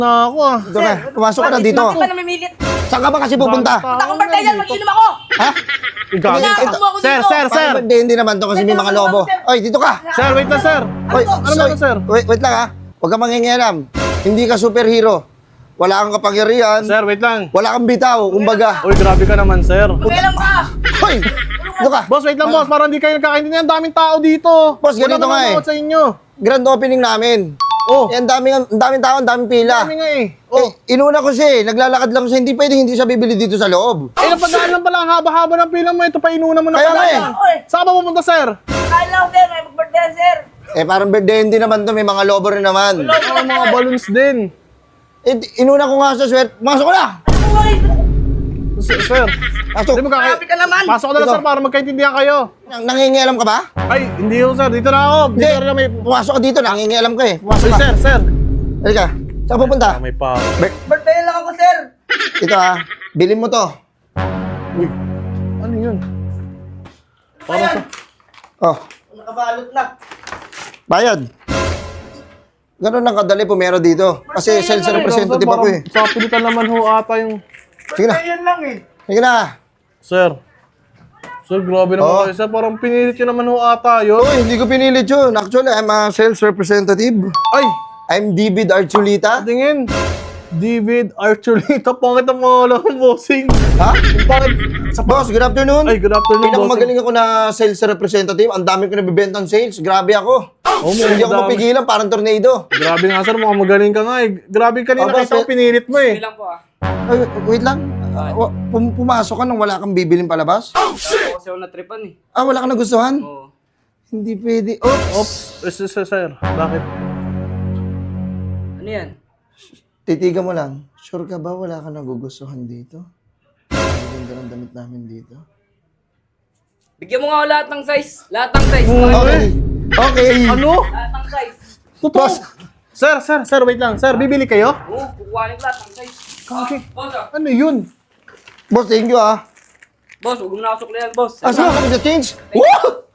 na ako ah. Dito na, pumasok ka na dito. Hindi ba namimilit? Saan ka ba kasi pupunta? Punta akong birthday yan, mag-inom ako! Ha? Inaakot mo ako Sir, dito. sir, sir. Parang hindi naman to kasi may mga lobo. Oy, dito ka. Sir, wait lang, sir. Oy, Ano ba, sir? Wait lang ha. Huwag kang mangingialam. Hindi ka superhero. Wala kang kapangyarihan. Sir, wait lang. Wala kang bitaw, kumbaga. Uy, grabe ka naman, sir. Kumilam ka! Hoy! Dito ka. Boss, wait lang, boss. Parang hindi kayo nagkakaintindihan. Ang daming tao dito. Boss, ganito Wala nga eh. namang sa inyo. Grand opening namin. Oh, Eh, ang daming tao, ang daming pila. dami nga eh. Oh, inuna ko siya eh. Naglalakad lang siya. Hindi pwedeng hindi siya bibili dito sa loob. Eh, napadaan lang pala ang haba-haba ng pila mo. Ito pa inuna mo na Kaya pala. nga eh. Ako eh. Saan ka pupunta, sir? Kain lang, sir. May mag-birthday, sir. Eh, parang birthday din naman to. May mga lobo rin naman. Ah, mga balloons din. Eh, inuna ko nga sa sweat. Masok ko na! Ano mo eh? Sir, Pasok. hindi mo Grabe ka naman! Pasok ka na lang, Ito. sir, para magkaintindihan kayo. Nangingialam ka ba? Ay, hindi ho, sir. Dito na ako. Hindi. Dito na may... Pumasok ka dito. Nangingialam ka eh. Pumasok Ay, ka. sir, sir. Halika. Saan ka pupunta? May pa. Birthday lang ako, sir. Ito ha. Bilhin mo to. Uy, ano yun? Para sa... Oh, Nakabalot na. bayad. Ganun lang kadali pumero dito. Kasi sales representative ako eh. Sa pilitan naman ho ata yung... Sige na. Ayan lang eh. Sige na. Sir. Sir, grabe naman Oh. kayo, sir. Parang pinilit yun naman ho ata yun. Uy, hindi ko pinilit yun. Actually, I'm a sales representative. Ay, I'm David Archulita. tingin. David Archulita. Pangit ang mga lang, bossing. Ha? Pangit. Boss, good afternoon. Ay, good afternoon, bossing. Magaling ako na sales representative. Ang dami ko nabibentang sales. Grabe ako. Oh, Hindi ako dami. mapigilan, parang tornado. Grabe nga, sir. Mukhang magaling ka nga eh. Grabe kanina Oh, boss, kita ko pinilit mo eh. lang po ah. Ay, wait lang. Pumasok ka nang wala kang bibiling palabas? Ako kasi ako natripan eh. Ah, wala kang nagustuhan? Oo. Hindi pwede. Oh, Oops. Sir. Bakit? Ano yan? titigan mo lang. Sure ka ba wala kang nagugustuhan dito? Ang ganda ng damit namin dito. Bigyan mo nga ako lahat ng size. Lahat ng size. Okay. Okay. Ano? Lahat ng size. Totoo? Boss. Sir, wait lang. Sir, bibili kayo? Oo, kukuhanin ko lahat ng size. Okay. Boss ah. Ano yun? Boss, thank you ah. Boss, huwag mo na ako suklihan, boss. Asa ka mag-change? Woo!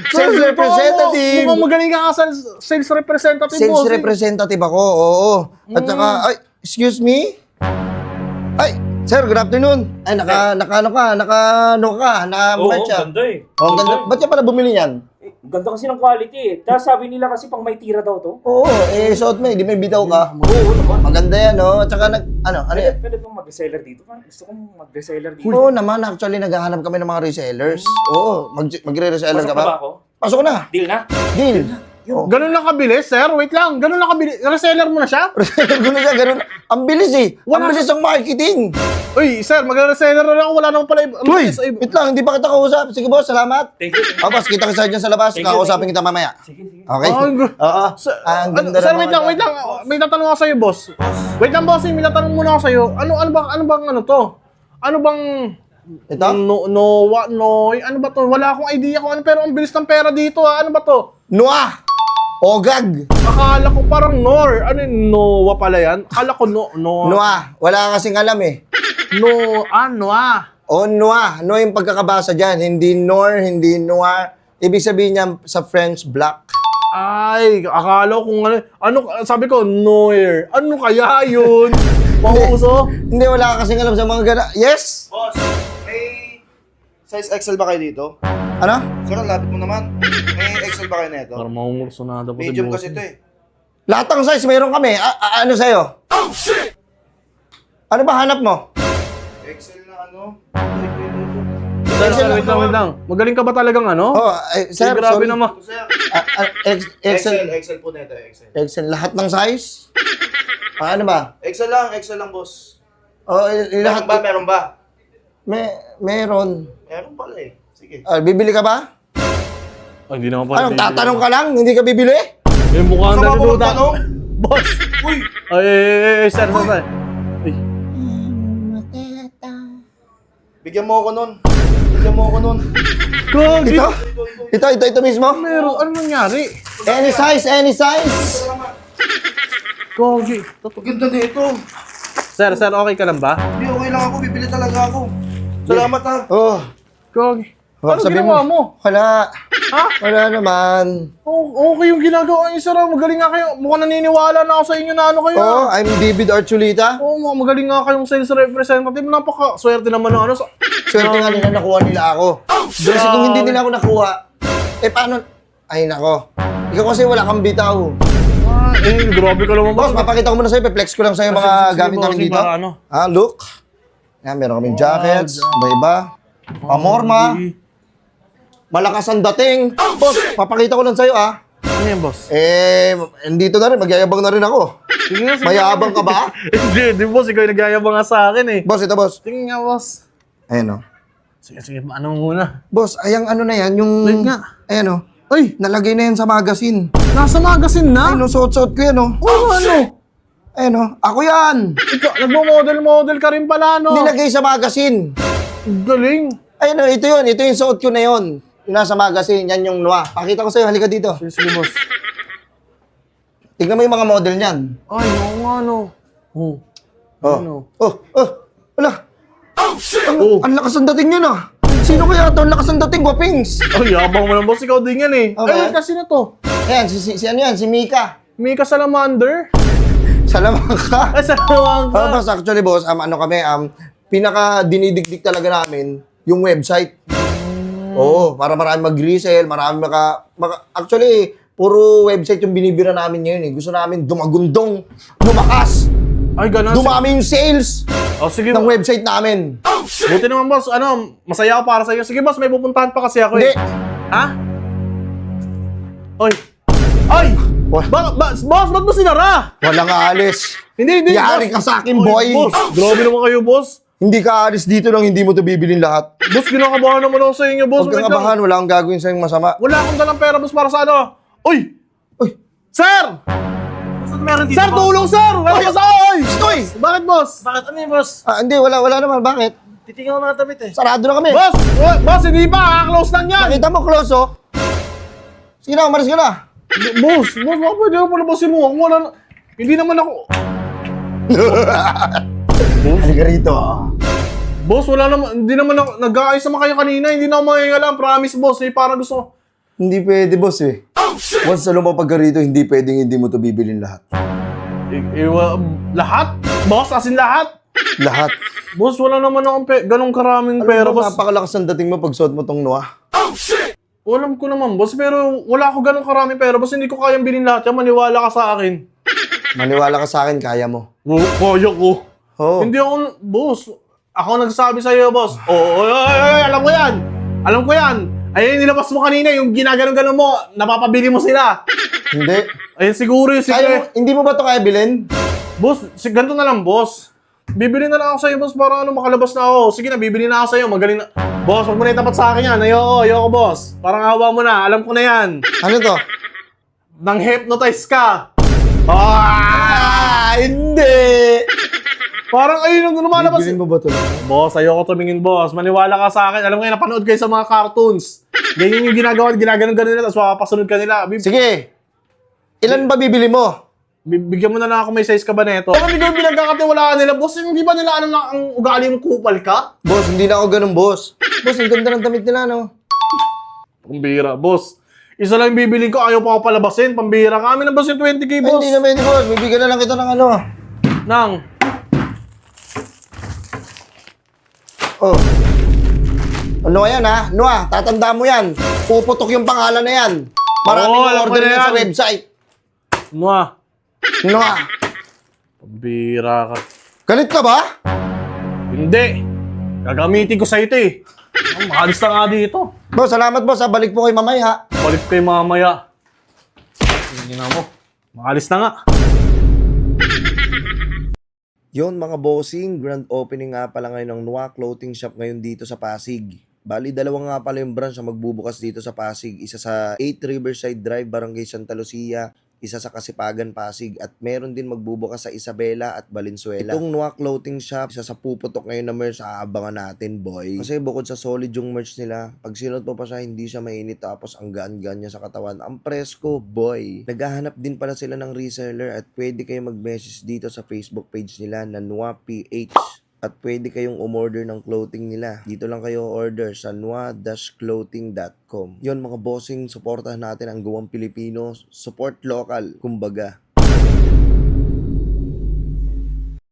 Sales representative. Mukhang magaling ka sa sales representative, Sales bossing. representative ako, oo. At saka, ay, excuse me? Ay, sir, good afternoon. Ay, naka-merch ah. Ganda eh. Oh, ang ganda. Ba't ka pala bumili yan? Ganda kasi ng quality eh. Tapos sabi nila kasi pang may tira daw to. Oo, suot mo, hindi may bitaw ka. Oo, maganda yan, no? At saka, ano yan? Pwede bang mag-reseller dito? Gusto kong mag-reseller dito. Oo naman, actually, naghahanap kami ng mga resellers. Oo, magre-reseller ka Pasok na ba ba? ako? Pasok na. Deal na? Deal. Oh. Ganun lang kabilis, sir? Wait lang. Ganun lang kabilis. Reseller mo na siya? Reseller ko na siya, ganun. Ang bilis eh. Ang bilis ang marketing. Uy, sir, mag-reseller na lang ako. Wala naman pala. Uy, wait lang, hindi pa kita kausap. Sige boss, salamat. Thank you. O boss, kita ka dyan sa labas. Thank you, Kakausapin kita mamaya. Sige, sige. Okay? Ah, ang- Oo. Sir, Ang ganda sir, ng wait mga- lang. May tatanong ako sa'yo, boss. Wait lang, boss. May tatanong muna ako sa'yo. Ano bang ano to? Ano bang... Ito? Ano ba to? Wala akong idea kung ano, pero ang bilis ng pera dito, ha? Ano ba to? Noah! Ogag! Akala ko parang Nor. Ano yung Noah pala yan? Akala ko Noah. Wala ka kasing alam eh. Noah. O Noah. Noah yung pagkakabasa dyan. Hindi Nor, hindi Noah. Ibig sabihin niya sa French, black. Ay, akala ko kung ano, sabi ko, Noir. Ano kaya yun? Pauso? Hindi, wala ka kasing alam sa mga gana. Yes? Boss, may size XL ba kayo dito? Ano? Sir, lapit mo naman. May XL ba kayo nito? Parang maungursunada po Medium kasi ito eh. Lahat ng size meron kami. Ano sa'yo? Oh, shit! Ano ba hanap mo? XL na ano? Sir, wait lang. Magaling ka ba talagang ano? Oh, sir, grabe sorry. naman. Ito, sir. XL. XL po nito, XL. XL. Lahat ng size? Ano ba? XL lang, boss. Oh, lahat. Meron ba? Meron. Meron pala eh. Sige. Bibili ka ba? Ay, hindi naman pala. Anong tatanong ka lang? Hindi ka bibili? Yung mukha Saan na ako niluta. magtanong? Boss! Uy! Ay, sir. Ay. Bigyan mo ako nun. Gogi! Ito mismo? Meron, ano nangyari? Any size. Gogi. Ganda nito. Sir, okay ka lang ba? Hindi, okay lang ako. Bibili talaga ako. Salamat ha. Oh, Gogi. Ano Sabi ginawa mo? Wala. Ha? Wala naman. Okay yung ginagawa niyo, sir. Magaling nga kayo. Mukhang naniniwala na ako sa inyo na ano kayo. Oh, I'm David Archulita. Mukhang magaling nga kayong sales representative. Napaka-swerte naman na ano. Swerte nga nila nakuha nila ako. Kasi kung hindi nila ako nakuha, paano? Ay, nako. Ikaw kasi wala kang bitaw. Grabe ka naman, Boss, papakita ko muna sa'yo. Flex ko lang sa'yo mga gamit namin dito. Para ano? Look. Yan, meron kaming jackets. Iba-iba. Pamorma. Malakas ang dating. Boss, papakita ko lang sa'yo, Ano yan, boss? Andito na rin. Magyayabang na rin ako. Sige nga, sige. Mayabang ka ba? Hindi, boss. Ikaw yung nagyayabang nga sa akin eh. Boss, ito, boss. Sige nga, boss. Ayan, o. Sige, ano muna? Boss, ayang ano na yan, yung... Wait nga. Ayan, o. Ay, Nalagay na yan sa magazine. nasa magazine na? Ayun, o, suot-suot ko yan, o. Ano? Ayan, o. Ako yan. Ikaw, nagmo-model ka rin pala, no? Nilagay sa magazine. Galing. Ayun, o. Ito yun. Ito yung suot ko na yun. Yung nasa magazine. Yan yung Noah. Pakita ko sa'yo. Halika dito. Sige, boss. Tignan mo yung mga model niyan. Ay, oo nga, no. Oh. Oh. Ano? Wala. Ang lakas ang dating yun, Sino kaya ito? Ang lakas ang dating, Guapings. Ay, yabang mo lang, boss. Ikaw din yan eh. Okay. Ay, kasi na to. Ayan, si ano yan? Si Mika. Mika Salamander. Salamat ka. Ay, salawang ka. Boss, actually, boss, ano kami, pinaka dinidigdig talaga namin yung website. Oo, para marami mag-resell, marami actually, puro website yung binibira namin ngayon eh. Gusto namin dumagundong, lumakas, Ay, ganun. dumami yung sales Sige. ng website namin. Buti naman, boss. Masaya ako para sa iyo. Sige, boss. May pupuntahan pa kasi ako Hindi. eh. Ha? Oy. Ay! Boss, ba't mo sinara? Walang aalis. Hindi. Yari boss. ka sa akin, Oy, boy. Boss, grabe naman kayo, boss. Hindi ka aalis dito nang hindi mo to bibilin lahat. Boss, kinakabahan naman ako sa inyo, boss. Huwag kang Wait lang. abahan, wala akong gagawin sa'yong masama. Wala akong dalang pera, boss, para sa ano. Uy! Uy! Sir! Meron dito, Sir, boss. tulong, sir! Wala ka sa oy! Stoy! Bakit, boss? Bakit ano yun, boss? Hindi, wala naman. Bakit? Titingnan ko mga damit eh. Sarado na kami. Boss! Boss, hindi pa. Close lang yan. Nakita mo, close, oh. Sige na, umalis ka na. Boss, baka pwede ako palabasin mo. Wala na. Hindi naman ako. Halika rito. Boss, wala naman. Hindi naman ako. Nag-aayos naman kayo kanina. Hindi na ako mangingalam. Promise, boss. Parang gusto. Hindi pwede, boss, eh. Once na lumapag ka rito, hindi pwedeng hindi mo to bibilin lahat. Lahat? Boss, as in lahat? Lahat. Boss, wala naman akong ganong karaming Pero pera, mo, boss. napakalakas ang dating mo pag suot mo tong Noah. Alam ko naman, boss. Pero wala ako ganong karaming pera. Boss, hindi ko kayang bilhin lahat yan. Maniwala ka sa akin. Maniwala ka sa akin, kaya mo. Kaya ko. Oo. Hindi ako, boss. Ako nagsasabi sa iyo, boss. Ay, alam ko yan. Alam ko yan. Ayun, nilabas mo kanina, yung ginaganon-ganon mo, napapabili mo sila. Hindi. Ayun, siguro yung Kaya mo, hindi mo ba to kaya bilhin? Boss, ganito na lang, boss. Bibili na lang ako sa'yo, boss, para makalabas na ako. Sige na, bibili na ako sa'yo, magaling na. Boss, huwag mo na itapat sa akin yan. Ayoko, boss. Parang hawa mo na, alam ko na yan. Ano to? Nang hypnotize ka. Hindi! Parang ayun yung lumalabas. Bibilin mo ba to? Boss, ayoko tumingin, boss. Maniwala ka sa akin. Alam mo nga, napanood kayo sa mga cartoons. Ganyan yung ginagawa, ginaganon-ganon nila, tapos mapapasunod ka nila. Sige. Ilan ba bibili mo? Bigyan mo na lang ako, may size ka ba neto? Pero hindi ko pinagkakatiwalaan nila, boss. Hindi ba nila alam na ang ugali mong kupal ka? Boss, hindi na ako ganun, boss. Boss, ang ganda ng damit nila, no? Pambira, boss. Isa lang yung bibiling ko, ayaw pa ako palabasin. Pambira ka. Amin na boss yung 20k, Ay, boss. hindi na pwede, boss. Bibigyan na lang kita ng ano. Nang. Oh. Ano yan, ha? Noah, tatanda mo yan. Puputok yung pangalan na yan. Maraming alam ko order na na sa yan. website. Mwah. Noah, Pambira ka. galit ka ba? Hindi. Gagamitin ko sa ito eh. Makalis na nga dito. Boss, salamat, boss. Ha? Balik po kay mamay, ha? Balik kayo mamaya. Hindi na mo. Makalis na nga. Yon mga bossing, grand opening nga pala ngayon ng Noah Clothing Shop ngayon dito sa Pasig. Bali, dalawa nga pala yung branch na magbubukas dito sa Pasig. Isa sa 8 Riverside Drive, Barangay Santa Lucia. Isa sa Kasipagan, Pasig. At meron din magbubukas sa Isabela at Valenzuela. Itong Noah Clothing Shop, isa sa puputok ngayon na merch, aabangan natin, boy. Kasi bukod sa solid yung merch nila, pag sinuot mo pa siya, hindi siya mainit tapos ang gaan-gaan niya sa katawan. Ang presko, boy. Naghahanap din pala sila ng reseller at pwede kayo mag-message dito sa Facebook page nila na Noah PH. At pwede kayong umorder ng clothing nila. Dito lang kayo order sa nwa-clothing.com. Yon mga bossing, supportahan natin ang gawang Pilipino. Support local, kumbaga.